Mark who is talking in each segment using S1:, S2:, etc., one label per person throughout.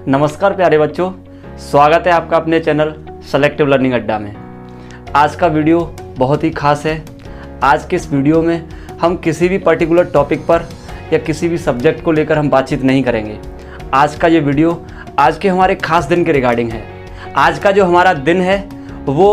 S1: नमस्कार प्यारे बच्चों, स्वागत है आपका अपने चैनल सेलेक्टिव लर्निंग अड्डा में। आज का वीडियो बहुत ही खास है। आज के इस वीडियो में हम किसी भी पर्टिकुलर टॉपिक पर या किसी भी सब्जेक्ट को लेकर हम बातचीत नहीं करेंगे। आज का ये वीडियो आज के हमारे खास दिन के रिगार्डिंग है। आज का जो हमारा दिन है वो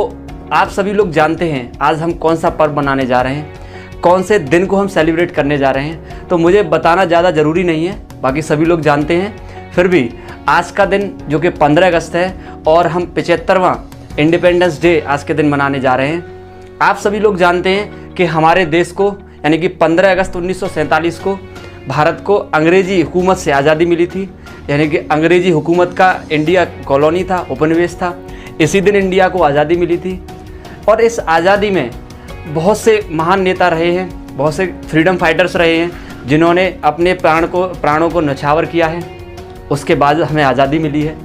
S1: आप सभी लोग जानते हैं। आज हम कौन सा पर्व मनाने जा रहे हैं, कौन से दिन को हम सेलिब्रेट करने जा रहे हैं, तो मुझे बताना ज़्यादा ज़रूरी नहीं है, बाकी सभी लोग जानते हैं। फिर भी आज का दिन जो कि 15 अगस्त है और हम 75वां इंडिपेंडेंस डे आज के दिन मनाने जा रहे हैं। आप सभी लोग जानते हैं कि हमारे देश को यानी कि 15 अगस्त 1947 को भारत को अंग्रेज़ी हुकूमत से आज़ादी मिली थी। यानी कि अंग्रेज़ी हुकूमत का इंडिया कॉलोनी था, उपनिवेश था। इसी दिन इंडिया को आज़ादी मिली थी और इस आज़ादी में बहुत से महान नेता रहे हैं, बहुत से फ्रीडम फाइटर्स रहे हैं जिन्होंने अपने प्राणों को न्यौछावर किया है। उसके बाद हमें आज़ादी मिली है।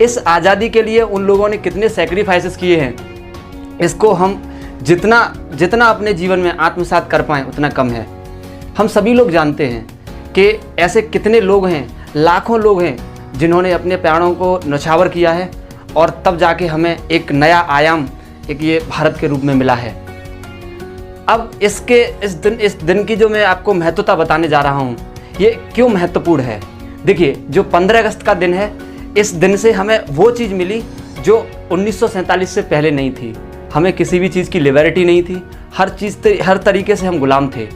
S1: इस आज़ादी के लिए उन लोगों ने कितने सैक्रिफाइसेस किए हैं, इसको हम जितना अपने जीवन में आत्मसात कर पाएँ उतना कम है। हम सभी लोग जानते हैं कि ऐसे कितने लोग हैं, लाखों लोग हैं जिन्होंने अपने प्राणों को न्यौछावर किया है और तब जाके हमें एक नया आयाम एक ये भारत के रूप में मिला है। अब इस दिन की जो मैं आपको महत्वता बताने जा रहा हूँ, ये क्यों महत्वपूर्ण है। देखिए, जो 15 अगस्त का दिन है, इस दिन से हमें वो चीज़ मिली जो 1947 से पहले नहीं थी। हमें किसी भी चीज़ की लिबर्टी नहीं थी, हर तरीके से हम गुलाम थे।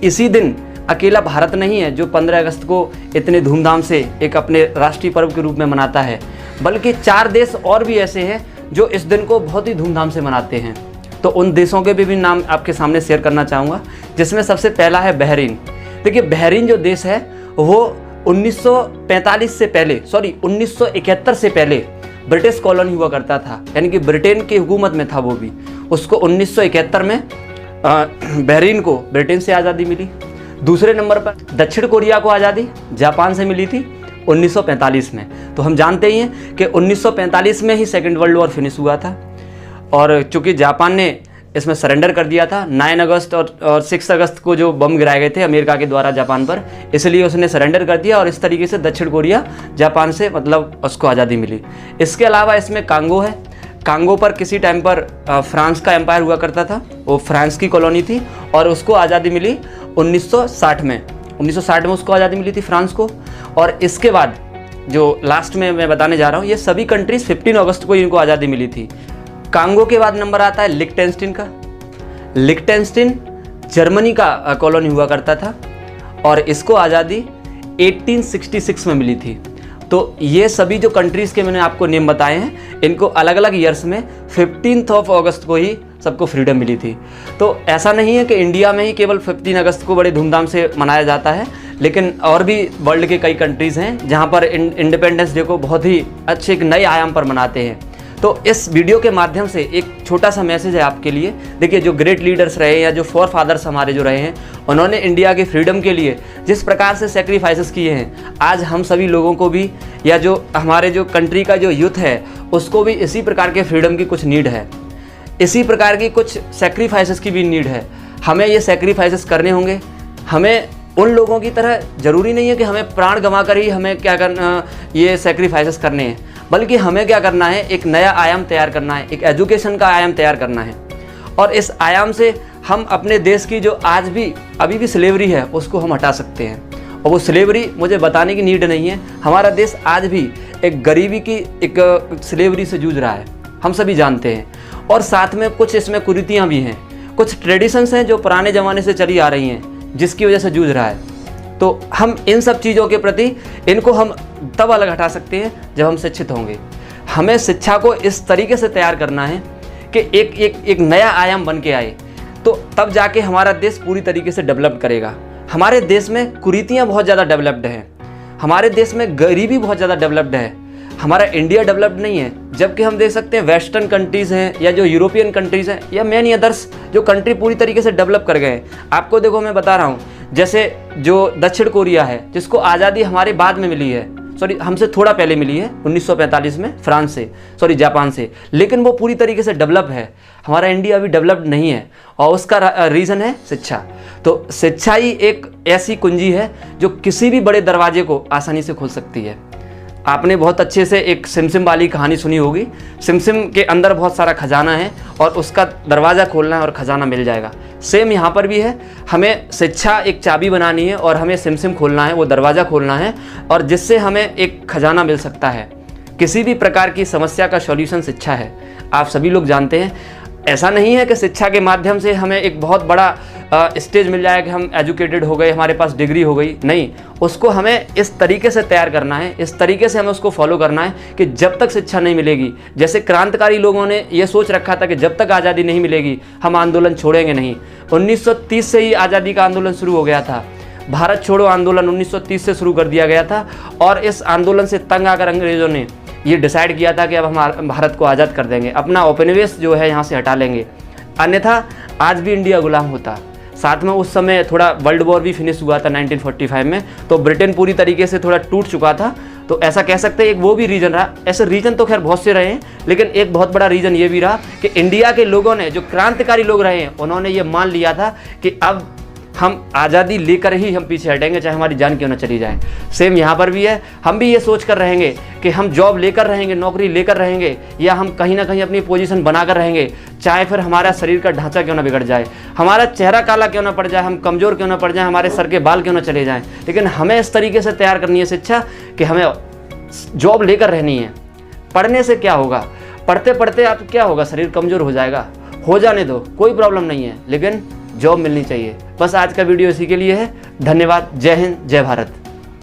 S1: इसी दिन अकेला भारत नहीं है जो 15 अगस्त को इतने धूमधाम से एक अपने राष्ट्रीय पर्व के रूप में मनाता है, बल्कि 4 देश और भी ऐसे हैं जो इस दिन को बहुत ही धूमधाम से मनाते हैं। तो उन देशों के भी नाम आपके सामने शेयर करना चाहूँगा, जिसमें सबसे पहला है बहरीन। देखिए, बहरीन जो देश है वो 1941 से पहले ब्रिटिश कॉलोनी हुआ करता था, यानी कि ब्रिटेन की हुकूमत में था वो भी। उसको 1971 में बहरीन को ब्रिटेन से आज़ादी मिली। दूसरे नंबर पर दक्षिण कोरिया को आज़ादी जापान से मिली थी 1945 में। तो हम जानते ही हैं कि 1945 में ही सेकेंड वर्ल्ड वॉर फिनिश हुआ था और चूँकि जापान ने इसमें सरेंडर कर दिया था 9 अगस्त और 6 अगस्त को जो बम गिराए गए थे अमेरिका के द्वारा जापान पर, इसलिए उसने सरेंडर कर दिया और इस तरीके से दक्षिण कोरिया जापान से उसको आज़ादी मिली। इसके अलावा इसमें कांगो है। कांगो पर किसी टाइम पर फ्रांस का एम्पायर हुआ करता था, वो फ्रांस की कॉलोनी थी और उसको आज़ादी मिली 1960 में। 1960 में उसको आज़ादी मिली थी फ्रांस को। और इसके बाद जो लास्ट में मैं बताने जा रहा हूँ, ये सभी कंट्रीज़ 15 अगस्त को इनको आज़ादी मिली थी। कांगो के बाद नंबर आता है लिक्टेनस्टीन का। लिक्टेनस्टीन जर्मनी का कॉलोनी हुआ करता था और इसको आज़ादी 1866 में मिली थी। तो ये सभी जो कंट्रीज़ के मैंने आपको नेम बताए हैं, इनको अलग अलग ईयर्स में 15 अगस्त को ही सबको फ्रीडम मिली थी। तो ऐसा नहीं है कि इंडिया में ही केवल 15 अगस्त को बड़े धूमधाम से मनाया जाता है, लेकिन और भी वर्ल्ड के कई कंट्रीज़ हैं जहाँ पर इंडिपेंडेंस डे को बहुत ही अच्छे एक नए आयाम पर मनाते हैं। तो इस वीडियो के माध्यम से एक छोटा सा मैसेज है आपके लिए। देखिए, जो ग्रेट लीडर्स रहे या जो फोर फादर्स हमारे जो रहे हैं, उन्होंने इंडिया के फ्रीडम के लिए जिस प्रकार से सेक्रीफाइसेस किए हैं, आज हम सभी लोगों को भी या जो हमारे जो कंट्री का जो यूथ है उसको भी इसी प्रकार के फ्रीडम की कुछ नीड है, इसी प्रकार की कुछ सेक्रीफाइसेस की भी नीड है। हमें ये सेक्रीफाइसेस करने होंगे। हमें उन लोगों की तरह ज़रूरी नहीं है कि हमें प्राण गंवा कर ही हमें क्या करना, ये सेक्रीफाइसेस करने हैं, बल्कि हमें क्या करना है, एक नया आयाम तैयार करना है, एक एजुकेशन का आयाम तैयार करना है। और इस आयाम से हम अपने देश की जो आज भी अभी भी स्लेवरी है उसको हम हटा सकते हैं। और वो स्लेवरी मुझे बताने की नीड नहीं है। हमारा देश आज भी एक गरीबी की एक स्लेवरी से जूझ रहा है, हम सभी जानते हैं। और साथ में कुछ इसमें कुरीतियाँ भी हैं, कुछ ट्रेडिशंस हैं जो पुराने ज़माने से चली आ रही हैं, जिसकी वजह से जूझ रहा है। तो हम इन सब चीज़ों के प्रति इनको हम तब अलग हटा सकते हैं जब हम शिक्षित होंगे। हमें शिक्षा को इस तरीके से तैयार करना है कि एक नया आयाम बन के आए, तो तब जाके हमारा देश पूरी तरीके से डेवलप करेगा। हमारे देश में कुरीतियाँ बहुत ज़्यादा डेवलप्ड हैं, हमारे देश में गरीबी बहुत ज़्यादा डेवलप्ड है। हमारा इंडिया डेवलप्ड नहीं है, जबकि हम देख सकते हैं वेस्टर्न कंट्रीज़ हैं या जो यूरोपियन कंट्रीज़ हैं या मैनी अदर्स जो कंट्री पूरी तरीके से डेवलप कर गए हैं। आपको देखो, मैं बता रहा हूँ, जैसे जो दक्षिण कोरिया है जिसको आज़ादी हमारे बाद में मिली है, हमसे थोड़ा पहले मिली है 1945 में जापान से, लेकिन वो पूरी तरीके से डेवलप है। हमारा इंडिया अभी डेवलप्ड नहीं है और उसका रीज़न है शिक्षा। तो शिक्षा ही एक ऐसी कुंजी है जो किसी भी बड़े दरवाजे को आसानी से खोल सकती है। आपने बहुत अच्छे से एक सिमसिम वाली कहानी सुनी होगी। सिमसिम के अंदर बहुत सारा खजाना है और उसका दरवाज़ा खोलना है और खजाना मिल जाएगा। सेम यहाँ पर भी है, हमें शिक्षा एक चाबी बनानी है और हमें सिमसिम खोलना है, वो दरवाज़ा खोलना है, और जिससे हमें एक खजाना मिल सकता है। किसी भी प्रकार की समस्या का सॉल्यूशन शिक्षा है, आप सभी लोग जानते हैं। ऐसा नहीं है कि शिक्षा के माध्यम से हमें एक बहुत बड़ा स्टेज मिल जाए कि हम एजुकेटेड हो गए, हमारे पास डिग्री हो गई, नहीं। उसको हमें इस तरीके से तैयार करना है, इस तरीके से हमें उसको फॉलो करना है कि जब तक शिक्षा नहीं मिलेगी, जैसे क्रांतिकारी लोगों ने ये सोच रखा था कि जब तक आज़ादी नहीं मिलेगी हम आंदोलन छोड़ेंगे नहीं। 1930 से ही आज़ादी का आंदोलन शुरू हो गया था। भारत छोड़ो आंदोलन 1930 से शुरू कर दिया गया था और इस आंदोलन से तंग आकर अंग्रेज़ों ने ये डिसाइड किया था कि अब हम भारत को आज़ाद कर देंगे, अपना उपनिवेश जो है यहाँ से हटा लेंगे, अन्यथा आज भी इंडिया गुलाम होता। साथ में उस समय थोड़ा वर्ल्ड वॉर भी फिनिश हुआ था 1945 में, तो ब्रिटेन पूरी तरीके से थोड़ा टूट चुका था। तो ऐसा कह सकते हैं एक वो भी रीज़न रहा। ऐसे रीज़न तो खैर बहुत से रहे हैं, लेकिन एक बहुत बड़ा रीज़न ये भी रहा कि इंडिया के लोगों ने, जो क्रांतिकारी लोग रहे हैं, उन्होंने ये मान लिया था कि अब हम आज़ादी लेकर ही हम पीछे हटेंगे, चाहे हमारी जान क्यों ना चली जाए। सेम यहाँ पर भी है, हम भी ये सोच कर रहेंगे कि हम जॉब लेकर रहेंगे, नौकरी लेकर रहेंगे, या हम कहीं ना कहीं अपनी पोजीशन बनाकर रहेंगे, चाहे फिर हमारा शरीर का ढांचा क्यों ना बिगड़ जाए, हमारा चेहरा काला क्यों ना पड़ जाए, हम कमज़ोर क्यों ना पड़ जाए, हमारे सर के बाल क्यों ना चले जाएँ, लेकिन हमें इस तरीके से तैयार करनी है शिक्षा कि हमें जॉब लेकर रहनी है। पढ़ने से क्या होगा, पढ़ते पढ़ते आप क्या होगा, शरीर कमज़ोर हो जाएगा, हो जाने दो, कोई प्रॉब्लम नहीं है, लेकिन जॉब मिलनी चाहिए। बस आज का वीडियो इसी के लिए है। धन्यवाद। जय हिंद, जय भारत।